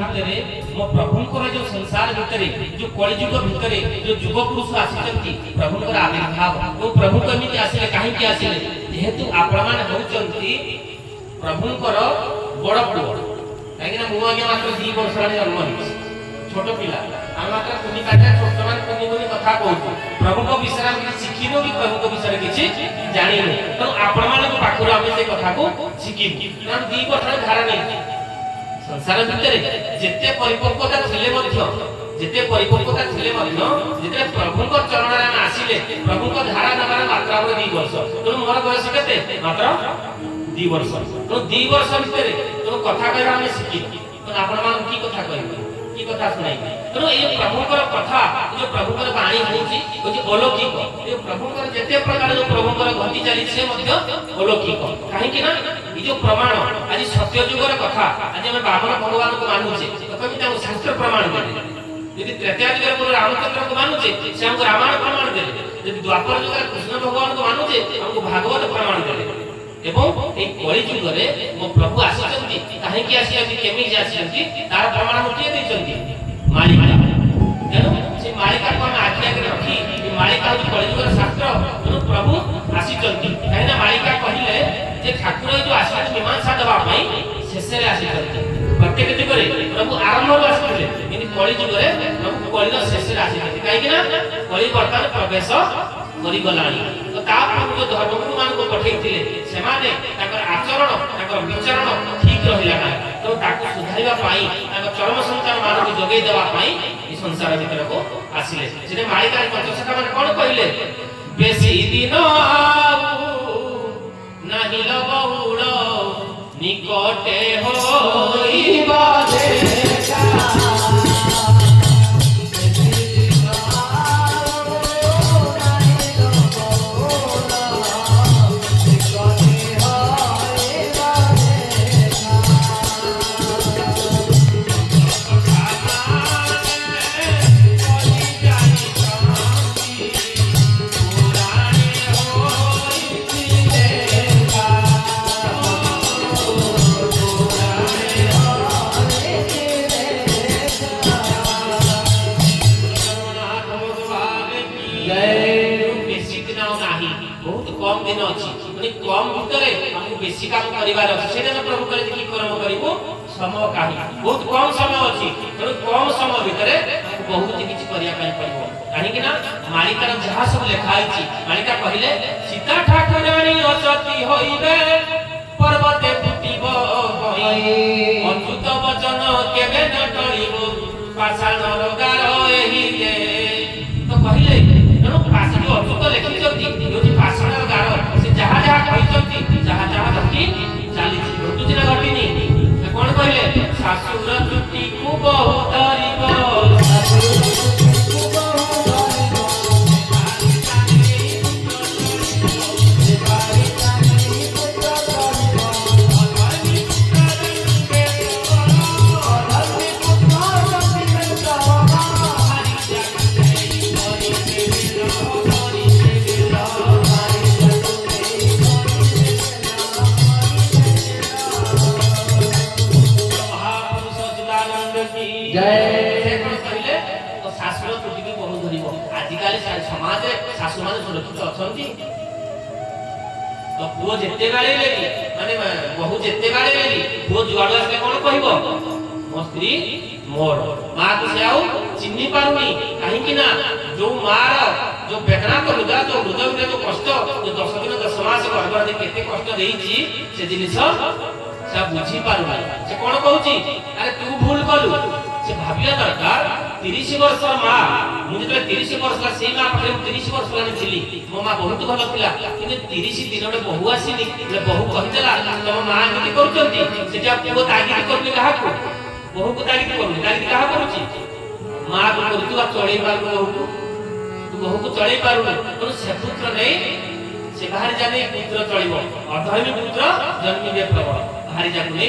भितरे मो प्रभुंकर जो संसार भितरे जो कलिजुग भितरे जो युग पुरुष आसिचंती प्रभुंकर आविर्भाव वो प्रभु केमिति आसिले काहे कि आसिले जेहेतु आपण माने होचंती प्रभुंकर बड़ पुओ काहे ना मु आगे मात्र 2 वर्ष रे जन्म हिच छोट पिला हम मात्र कुनी काटा छोट मान कुनी कुनी कथा कहू प्रभु को विषय हम शिखिनो कि प्रभु को विषय किछि जानिनो तो आपण मान को पाखुर हम से कथा को शिखिबु कारण 2 वर्ष रे धारा नै संसार भितर जेते परिपक्वता थिले मध्य जेते परिपक्वता थिले मध्य जेते प्रभु को चरण रे आसीले प्रभु को धारा नगर मात्रा रे 2 वर्ष तो मोर बयस केते मात्र 2 वर्ष तो 2 वर्ष भितर तो कथा कहबा हम शिखि तो आपण मान की कथा कहबो की कथा सुनाई तो ये प्रभु को कथा जो प्रभु को वाणी होची होची अलौकिक ये प्रभु को जेते प्रकार जो प्रभु को गति चली से मध्य अलौकिक काहे कि ना ये जो प्रमाण आज सत्य युगर कथा आज हम बामन भगवान को मानुचे तो कविता शास्त्र प्रमाण दे यदि त्रेता युगर को रामचंद्र को मानुचे से हमको रामायण प्रमाण दे यदि द्वापर युगर कृष्ण भगवान को मानुचे हमको भागवत प्रमाण दे एवं ए कलि युग रे मो प्रभु आसीचंती काहे कि आसीचंती केमि आसीचंती तार प्रमाण होती देचंती मालिका तेनु से मालिका को हम आज्ञा के रखी ए मालिका जो कलि युगर शास्त्र तो प्रभु आसीचंती काहे ना मालिका कहिले जे ठाकुर जो आसीत मीमांसा दबा पई शेष रे आसीचंती प्रत्येक युग रे प्रभु आरंभ रो आसीले किंतु कलि युग रे प्रभु कलि रो शेष रे आसीचंती काहे कि ना कलि वर्तमान प्रवेश करि गलानी तो ता प्रभु जो धर्मगुरु मान को पठैथिले से माने ताकर आचरण ताकर विचरण ठीक रहिला ना तो ताको सुधारिबा पाई ताकर चरम संतान मान को जोगै देबा पाई ई संसार भीतर को आसीले जेने मालिका पंचसखा मान कोन कहिले बेसी दिन नाही लगौड़ निकटे होइबा देखा कम भितर हमको बेसी काम करिवार अछि सेने प्रभु करे की कर्म करिवो समय काही बहुत कम समय अछि तो कम समय भितर बहुत किछि करिया पय पड़िवो काहे कि ना मालिका जहा सब लिखाई छी मालिका कहिले सीता ठाकुरानी असती होइबे पर्वते फुटिबो होई अद्भुत वचन केबे न टळिबो पाछाल रोगार एही जे तो कहिले तेनु पाछी अद्भुत लिखि जति योजी पाछाल रोगार जहा जहा कहिचंती जहा जहा धकी चाली घटु दिन घटिनी कोन कहले सासुर चुटी को बहुत धरिबो सासुर चुटी को बहुत धरिबो देवारी तानी पुत्र धरिबो अधर्मी पुत्र अधर्मी पुत्र हरि जगत हरि जय कहले तो शास्त्र त्रुटि भी बहुत धरिबो आजिकाली समाज रे शास्त्र माने सुरक्षित अछंती तो पुओ जेते गाले लेली माने बहु जेते गाले लेली पुओ जुआड़ आसे कोन कहिबो मो स्त्री मोर मां को से आउ चिन्नी पारुनी काहे कि ना जो मार जो बेदना को हृदय में जो कष्ट जो 10 दिन 10 मास गर्भ रे केते कष्ट देइची से जिनिस से बुझी पारु से कोन कहूची अरे तू भूल कलु से भाबिया दरकार 30 वर्ष मां मुझे 30 वर्ष ला से मां परे 30 वर्ष ला थिली मो मां बहुत भलो थिला किने 30 दिन रे बहु आसीनी ले बहु कहितला तम मां एमि करचंती सेटा पुओ तागिद करबे काहा को बहु को तागिद करबे तागिद काहा करूची मां को करतुवा चळै पारु बहु तू बहु को चळै पारु तो से पुत्र नै से बाहर जाने पुत्र चळिबो अधर्मी पुत्र जन्मिबे प्रबल बाहर जाने नै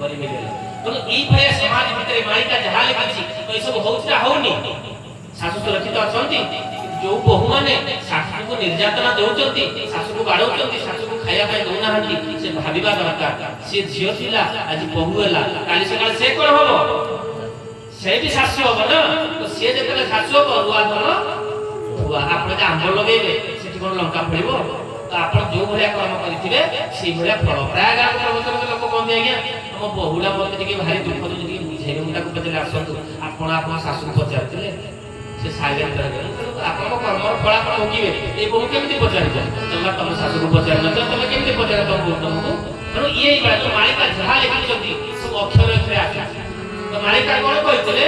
परिमे देला तो ई भय समाज भितर मालिका जहा लेकिछि तो ई सब होउछा होउनी सासु सुरक्षित अछंती जो बहु माने सासु को निर्यातना देउचंती सासु को बाडौचंती सासु को खाया पाए दौना हंती से भाबिबा दरकार से झियो थिला आज बहु होला काली सकाळ से कोन हबो से भी शाशु हबो ना तो से जेतले शाशु हबो रुआ धर रुआ आपण जे आंब लगेबे सेठी कोन लंका फळिबो तो आपण जो भलिया कर्म करिथिबे से भलिया फळ प्राय गाम प्रवचन लोक कोन दे आज्ञा हम बहुला मते टिके भारी दुख दु टिके बुझाइबे मुटा को पचले आसंतु आपण आपण शाशु पचारथिले से साइलेंट रह गए आपण कर्म फळ आपण भोगिबे ए बहु केमिति पचारिबो तमा तम शाशु को पचार न तमे केमिति पचार तम तुमको तेणु ये बड़ा तो मालिका जहाँ लिखिछंती सब अक्षर अक्षर आछा तो मालिका कोन कहितले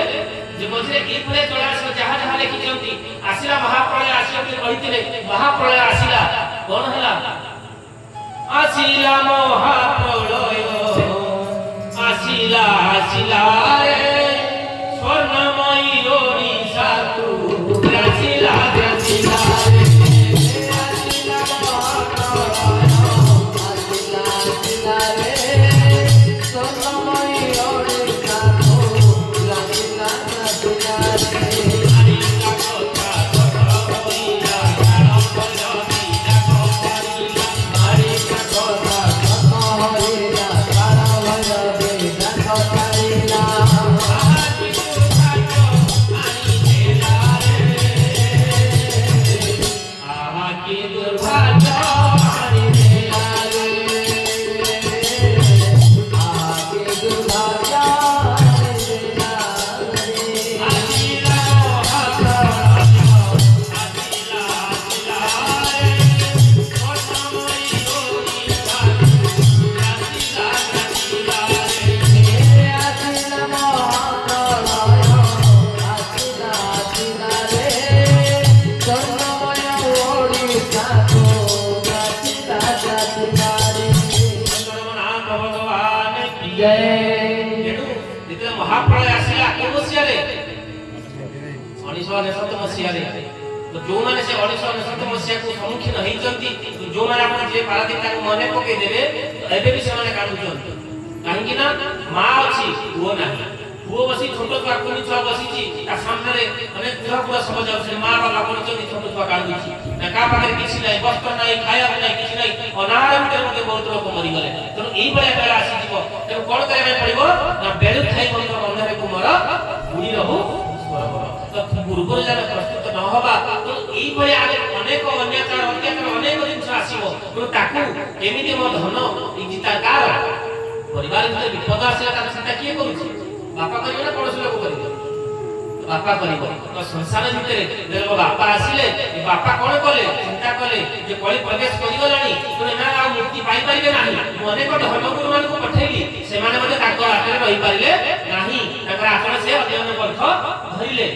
जे मझे ए भले चलास जहाँ जहाँ लिखिछंती आसिला महाप्रलय आसिला कहितले महाप्रलय आसिला कोन हला आसिला महाप्रलय आसिला आसिला रे स्वर्णमयी ओडिसा तू ग्रासिला ग्रासिला रे आसिला महाप्रलय आसिला आसिला रे स्वर्णमयी ओडिसा तू ग्रासिला ग्रासिला रे महाप्रलय आसिला के मसियारे 1999 मसियारे तो जो माने से 1999 मसिया को सम्मुखीन होइचंती जो माने आपण जे पारादीप ताको मने पके देबे एबे भी से माने काढुचंती काहेकि ना मां अछि वो नाही वो बसी छोट छुआ कोनी छुआ बसीची ता सामने रे अनेक छुआ पूरा समझ आउछ मां बाबा कोन चंदी छोट छुआ काढुची ना का पाखे किछि नाही वस्त्र नाही खाया नाही किछि नाही अनाहार भितर मते बहुत लोक मरि गले तो एई बळे बेला आसी जीव तो कोन करे पड़िबो ना बेलु खाई बंद अंधारे को मर बुडी रहू तो पूर्व जाने प्रस्तुत न होबा तो एई बळे आगे अनेक अन्यचार अनेक जिंस आसीबो तो ताकू केमिति म धन ई जिताकार परिवार भितर विपद आसे ता चिंता किए करूची बापा करियो ना पड़ोसी लोक करियो बापा करियो तो संसार भितर देखो बापा आसिले ए बापा कोन कले चिंता कले जे कली प्रवेश करि गलानी तो ना आ मुक्ति पाई परिबे नाही मने को धर्मगुरु मान को पठैली से माने मध्ये ताको आखरे रहि परिले नाही ताकर आचरण से अध्ययन पन्थ धरिले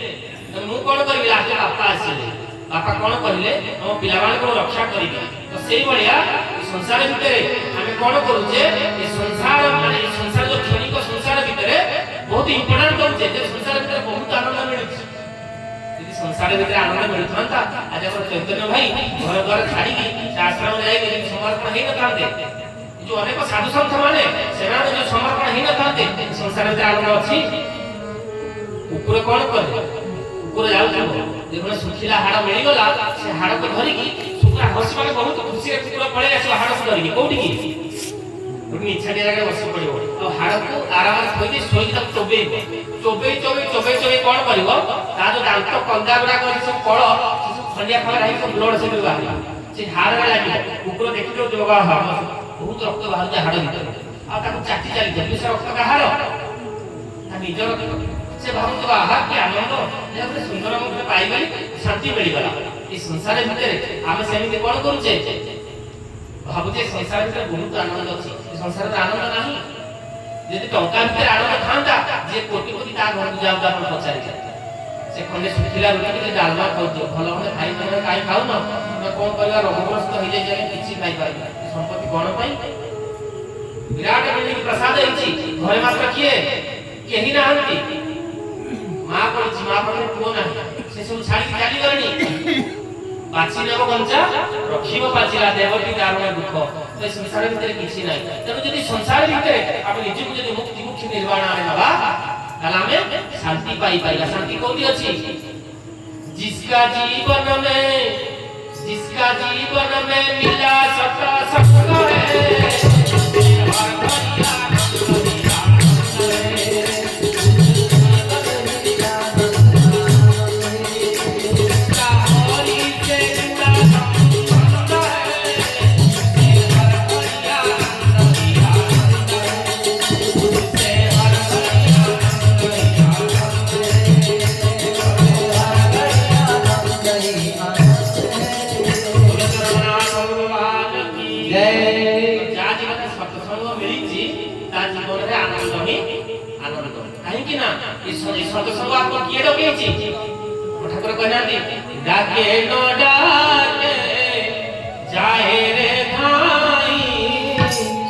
तो मु कोन करिबि लास्ट बापा आसिले बापा कोन कहिले हम पिला मान को रक्षा करिबे तो सेही बढिया संसार भितर हमें कोन करूचे ए संसार माने संसार जो क्षणिक संसार भितर बहुत इंपोर्टेंट करूचे जे संसार भितर बहुत आनंद मिलुଛି यदि संसार भितर आनंद मिलथांता आज अपन चैतन्य भाई घर घर छाड़ी की आश्रम जाई के समर्पण हेई न थांते जो अनेक साधु संत माने सेना जो समर्पण हेई न थांते संसार भितर आनंद अछि ऊपर कोन करे ऊपर जाउ देखो सुखिला हाड़ मिली गला से हाड़ को धरि की सुखला हसी माने बहुत खुशी रे पूरा पळे आसो हाड़ को धरि की कोठी की उनी इच्छा दे लगे बस पड़िबो तो हाड़ को आराम से खोई सोई तक चोबे कोन करिवो ता जो दांत कंदा गुडा कर सब कळ खंडिया खला रही सब ब्लड से बाहर से हाड़ रे लागी ऊपर देखि जो जोगा हा बहुत रक्त बाहर जा हाड़ भीतर आ ताको चाटी चाली जल्दी से रक्त का हाड़ ता निजर से बहुत आहा कि आनंद जे सुंदर मुख पाइबे शांति मिली गला ई संसार भितर आमे सेमिति कोन करूचे भाबुचे संसार भितर बहुत आनंद अछि संसार आनंद नाही यदि टंका भितर आनंद थांता जे कोटी कोटी ता घर जाउ जा पर पचारि से खंडे सुखिला रोटी के डालमा खाउ भलो मने खाइ तने काई खाउ न ना कोन करबा रोगग्रस्त हो जाय जे किछि खाइ पाइ संपत्ति कोन पाइ विराट बिल्डिंग प्रसाद अछि घरे मात्र किए केही ना हंती मां पड़छि मां पर को ना से सब छाड़ी चाली गरनी बाची नेबो गंजा रखिबो पाचिला देवती दारुण दुख तो संसार भितर किछि नै तब जदि संसार भितर आपण निजे को जदि मुक्ति मुक्ति निर्वाण आने बाबा ताला में शांति पाई पाइला शांति कोठी अछि जिसका जीवन में जिसका जीवन में मिला सत्संग है हर भैया सत्संग आपको किए डकेछि ठाकुर कहनांती डाके न डाके जाए रे भाई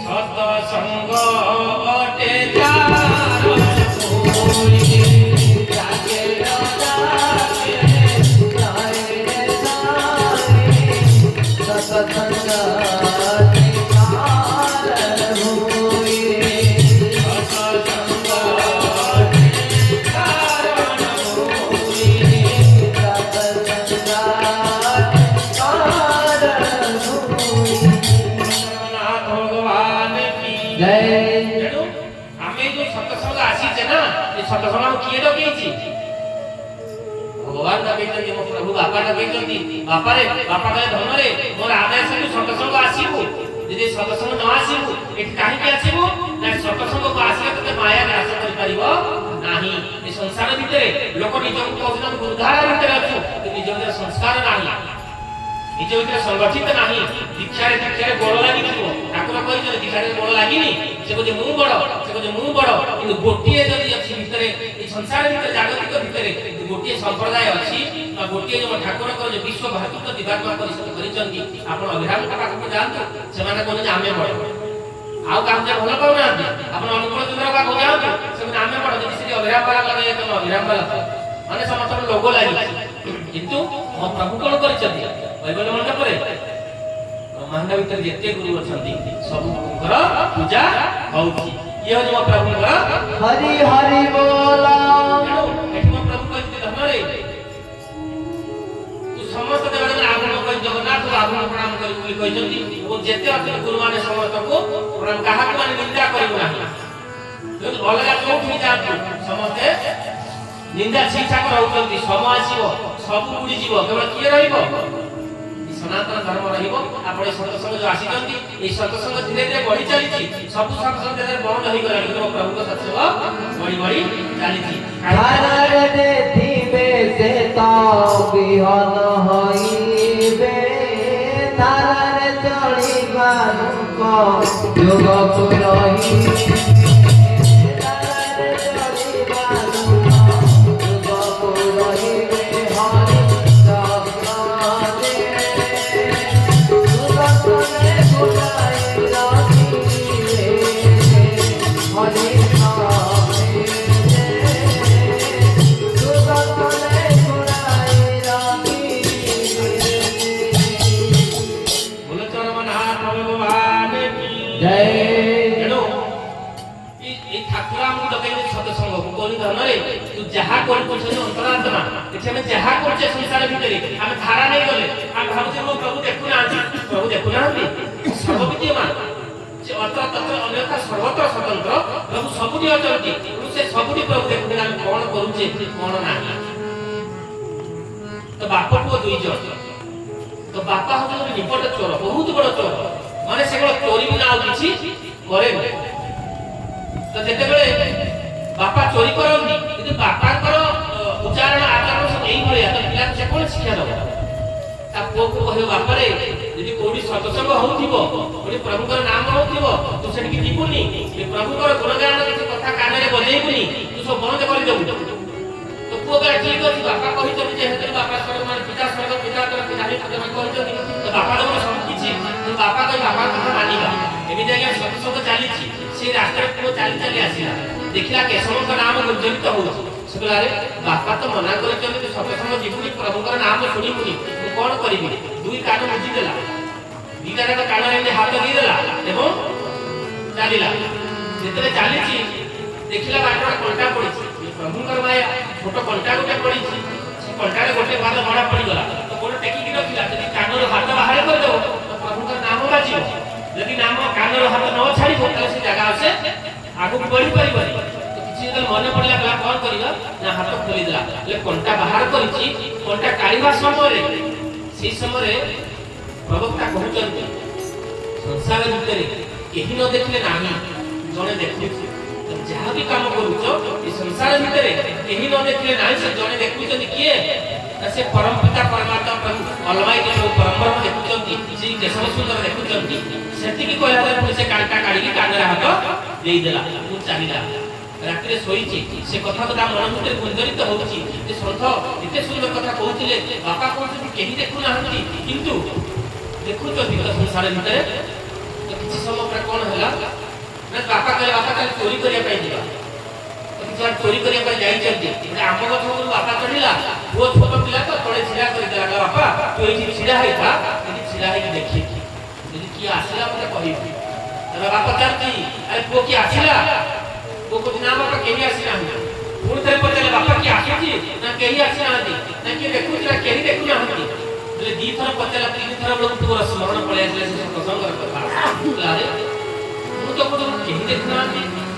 सत्संग अटे तार कोई डाके न डाके जाए रे भाई सत्संग सत्संग किए डकेछि भगवान डकेछि मो प्रभु बापा डकेछि बापा रे बापा कहे धन रे मोर आदेश से सत्संग आसीबु यदि सत्संग न आसीबु एठी काहे के आसीबु ना सत्संग को आसीले तते माया ग्रास कर परिबो नाही ए संसार भितरे लोक निज को कहउछन गुरुधारा भितरे अछु निज भितरे संस्कार नाही निज भितरे संगठित नाही दीक्षारे गोड़ लागि दिबो ठाकुर कहि दीक्षारे गोड़ लागिनी से को जे मु बड़ किंतु गोटिए जदि अछि भितरे ए संसार भितरे जागतिक भितरे गोटिए संप्रदाय अछि आ गोटिए जो ठाकुर को जे विश्व भातृत्व दिवात्मा परिषद करिसंती आपण अभिराम का पाखु जानतो से माने कोन जे आमे बड़ आउ काम जे भलो पाउ ना आपण अनुकूल चंद्र पाखु जानतो से माने आमे बड़ जदि से अभिराम वाला लगे तो अभिराम वाला माने समस्त लोगो लागि किंतु मो प्रभु कोन करिसंती बाइबल मन परे ब्रह्मांड भीतर जेते गुरु अछंती सब गुरुकर पूजा होउची ये जो प्रभु हरि हरि बोला एठी मो प्रभु कहते धन रे तू समस्त देवता आगुण कहि जगन्नाथ आगुण प्रणाम करि बोली कहिसंती ओ जेते अति गुरु माने समस्त को प्रणाम काहा को माने निंदा करिबो नाही जो अलगा कोठी जातु समस्ते निंदा शिक्षा को रहउचंती सम आसीबो सब बुडी जीवो केवल किए रहिबो सनातन धर्म रहिबो आपण सत्संग जो आसीजंती ए सत्संग धीरे धीरे बढ़ी चलीची सब सत्संग धीरे बंद होई गला किंतु प्रभु को सत्संग बढ़ी बढ़ी चलीची हर देखिबे से तो बिहन होइबे तारे चढ़ी बानु को जोग पुरही जहा कोन कोन अंतरात्मा एठे में जहा करछे संसार भितरे हम धारा नै गले हम भाबुछे मो प्रभु देखु ना सर्वविद्यमान जे अत्र तत्र अन्यथा सर्वत्र स्वतंत्र प्रभु सबुठी अचंती से सबुठी प्रभु देखु हम कोन करूछे कोन नाही तो बाप को दुई जण तो बापा हो निपट चोर बहुत बड़ चोर माने से चोरी बिना आ किछि करे तो जेते बेले बापा चोरी करंदी किंतु बापा करो उच्चारण आचरण सब एही भलिया तो पिला से कोन शिक्षा दबो ता को कहयो बापा रे यदि कोडी सत्संग होउथिबो कोडी प्रभु कर नाम होउथिबो तू सेठी की जीवनी ए प्रभु कर गुणगान किछ कथा कान रे बजेइबुनी तू सब बंद कर देबु तो को का ठीक अछि बापा कहि चली जे हेते बापा स्वर्ग मान पिता स्वर्ग पिता तर पिता ही पिता कहि चली तो बापा दबो सब किछि तो बापा कहि बापा कथा मानिबा एबि जाय सत्संग चालीछि से रास्ता को चाली चाली आसीला देखिला केशव का नाम गुंजरित हो सुबला रे बापा तो मना कर चले तो सत्संग जीवनी प्रभु का नाम सुनी मुनी तू कोन करिबी दुई कान मुजी देला दीटा का कान रे हाथ दी देला एवं चालीला जेतरे चालीछि देखिला बाटरा कोल्टा पड़ी प्रभु कर माया छोटो कोल्टा गोटे पड़ी से कोल्टा रे गोटे बाद बड़ा पड़ी गला तो गोड़ टेकी रखिला जदि कानर हाथ बाहर कर दो तो प्रभु का नाम बाजिबो जदि नाम कानर हाथ न छाड़ी बोतल से जगह से आगु बढ़ी परिबनी तो किछि जदि मने पड़ला गला कोन करिबा ना हाथ खोली देला ले कोनटा बाहर करिछि कोनटा काढिबा समय से समय प्रवक्ता कहउचंती संसार भितरे केही न देखले नाही जने देखुछि जहाँ भी काम करूचो ये संसार भितर केही न देखले नाही से जने देखुचंती किए से परम पिता परमात्मा प्रभु अलमाइटी जो परम ब्रह्म देखुचंती श्री केशव सुंदर देखुचंती सेति की कहला तर से कांटा काढी की कांगरा हाथ देई देला मु चालिला रात्रि सोईची से कथा कथा मन भितर गुंजरित होउची जे संत एते सुंदर कथा कहउतिले बापा कहउती केही देखु नाहंती किंतु देखुचंती तो संसार भितर तो किछि समय पर कोन हला ना बापा कले चोरी करिया पाई दिबा किछार चोरी करिया पाई जाई चलती आम गछ को बापा चढ़िला वो छोट पिला तो तळे छिड़ा कर देला बापा तू एठी छिड़ा है था एठी छिड़ा है देखि यदि की आसीला मते कहिबी तब बापा चलती अरे पो की आसीला वो को ना बापा केही आसीला पुण तरे पचले बापा की आसीची ना केही आसी नाहंती ना के देखुला केही देखु नाहंती बोले दी थर पचला तीन थर लोग तोर स्मरण पळे आसीले से प्रसंग कथा अरे तो को केही देखना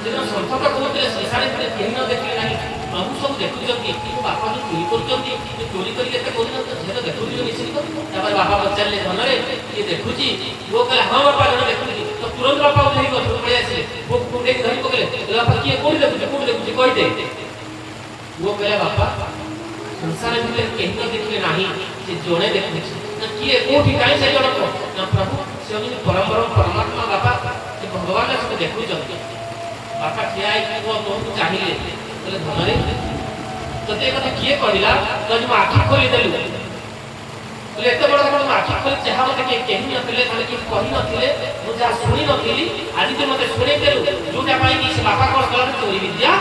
जेना संतता कहते संसार में केही न देखले नाही प्रभु सब देखुचंती कि बापा जो चोरी करचंती तो चोरी करी केते कोन तो जेना देखुची जो निश्चित तापर बापा बच्चाले धनरे ये देखुची वो कहला हां बापा जने देखुची तो तुरंत बापा उठै गो पळे आसीले वो कुंडे धरि पकले बापा किए कोन देखुची कहि दे वो कहला बापा संसार में केही न देखले नाही जे जोणे देखुची ना किए कोठी काई से जणको ना प्रभु से परम परमात्मा बापा भगवान से देखु जंती बापा किया को तो चाहिए बोले धनरे तते कथा किए कहला तो हम आखि खोली देलु बोले एते बड़ बड़ आखि खोली चाहा मते के केही नथिले खाली कि कहि नथिले मु जा सुनी नथिली आज जे मते सुने देलु जोटा पाई कि से बापा कोन कला चोरी विद्या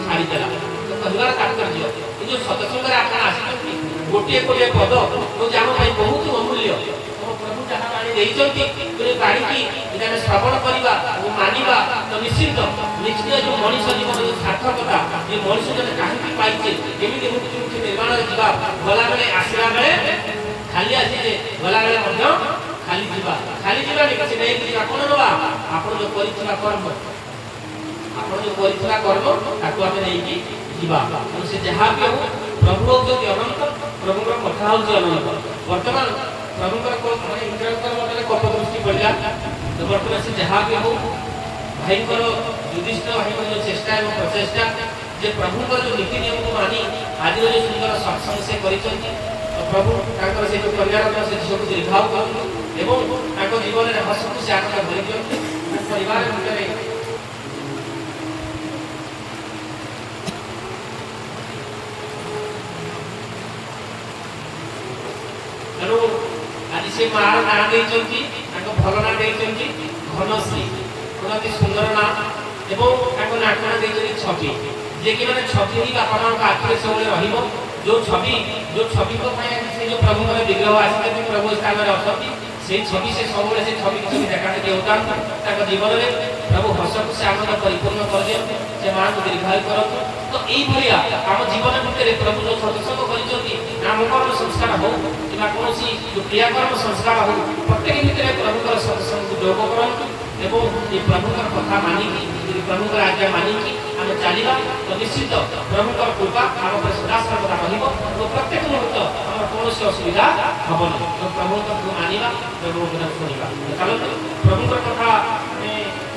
छाड़ी देला तो कहवार तात्पर्य ये जो सत्संग रे आपण आसी गोटे गोटे पद तो जानो भाई बहुत अमूल्य प्रभु जहाँ बाणी देइचंती तोरे बाणी की इदाने श्रवण करिबा ओ मानिबा तो निश्चित निश्चय जो मनुष्य जीवन जो सार्थकता ये मनुष्य जने काहे की पाइचे केमिति मुक्ति मुक्ति निर्माण जीवा भला बेले आसीला बेले खाली आसी जे भला बेले मध्य खाली जीवा नि किछि नै कि आपण नबा आपण जो परिचला कर्म आपण जो परिचला कर्म ताको आमे नै कि जीवा से जहाँ भी हो प्रभु जो अनंत प्रभु का कथा हो अनंत वर्तमान प्रभु को माने इंद्रकर मतलब कप दृष्टि पड़ला तो वर्तमान से जहां भी हो भाई को युधिष्ठिर भाई को जो चेष्टा एवं प्रचेष्टा जे प्रभु को जो नीति नियम को मानी आज जो सुंदर सत्संग से करिसंती तो प्रभु ताकर से जो कल्याण से सब दीर्घाव करु एवं ताको जीवन रे हस खुशी आनंद भरि दियो परिवार भितरे से मार ना देइचंती ताको भल ना देइचंती घनश्री कोनति सुंदर ना एवं ताको नाटना देइचंती छवि जे कि माने छवि ही बापा मां का आखिर सब रहिबो जो छवि को पाए से जो प्रभु का विग्रह आसी प्रभु स्थान में अछंती से छवि से सब से छवि की देखा दे होता ताको जीवन रे प्रभु हस खुशी आनंद परिपूर्ण कर दियो से मां को दीर्घायु करत तो एई भलिया हम जीवन भितर प्रभु जो सत्संग करिसंती नाम कर्म संस्कार हो किबा कोनोसी जो क्रिया कर्म संस्कार हो प्रत्येक भितर प्रभु का सत्संग योग करंतु एवं ये प्रभु का कथा मानी की प्रभु का आज्ञा मानी की हम चलिबा तो निश्चित प्रभु का कृपा हम पर सदा सर्वदा रहिबो तो प्रत्येक मुहूर्त हम कोनोसी असुविधा हबनी तो प्रभु का मानिबा प्रभु का सुनिबा चलो प्रभु का कथा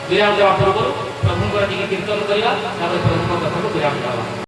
विराम देवा पूर्व प्रभु को कीर्तन करवा प्रभु को कथा को विराम देवा।